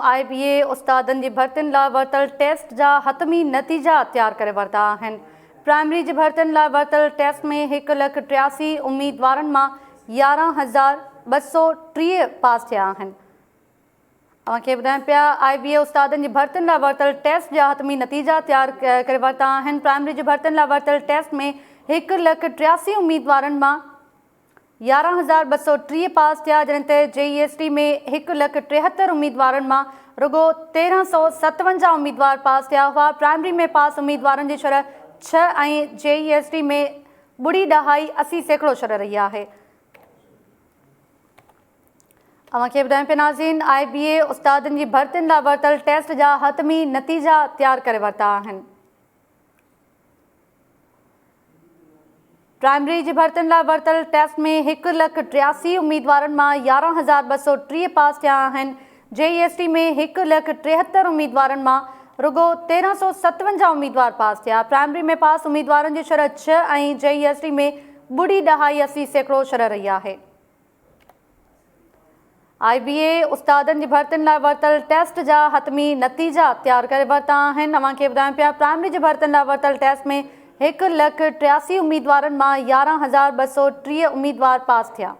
IBA उस्तादनि जी भर्तियुनि लाइ वरितल टेस्ट जा हतमी नतीजा तैयार करे वरिता आहिनि। प्राइमरी जी भर्तियुनि लाइ वरितल टेस्ट में 1,83,000 उम्मीदवारनि मां 11,230 पास थिया आहिनि। तव्हांखे ॿुधाइनि पिया IBA उस्तादनि जी भर्तियुनि लाइ वरितल टेस्ट जा हतमी नतीजा तैयार करे वरिता आहिनि। प्राइमरी जी भर्तियुनि लाइ वरितल टेस्ट में 1,83,000 उम्मीदवारनि मां 11,230 पास थिया, जॾहिं ते JEST में 1,73,000 उम्मीदवारनि मां रुगो 1,357 उम्मीदवार पास थिया हुआ। प्राइमरी में पास उम्मीदवारनि जी शरह 6 ऐं JEST में 0.80% शरह रही आहे। तव्हांखे ॿुधाइनि पिया नाज़रीन, IBA उस्तादनि जी भर्तियुनि लाइ वरितल टेस्ट जा हतमी नतीजा तैयार करे वरिता आहिनि। प्राइमरी जी भर्तियुनि लाइ वरितल टेस्ट में 1,83,000 उम्मीदवारनि मां 11,230 पास थिया आहिनि। JEST में 1,73,000 उम्मीदवारनि मां रुगो 1,357 उम्मीदवार पास थिया। प्राइमरी में पास उम्मीदवारनि जी शरह 6 ऐं JEST में 0.80% शरह रही आहे। IBA उस्तादनि जी भर्तियुनि लाइ वरितल टेस्ट जा हतमी नतीजा तैयार करे वरिता आहिनि। तव्हांखे ॿुधाइनि पिया प्राइमरी जी भर्तियुनि लाइ वरितल टेस्ट में 1,83,000 उम्मीदवारनि मां 11,230 उम्मीदवार पास थिया।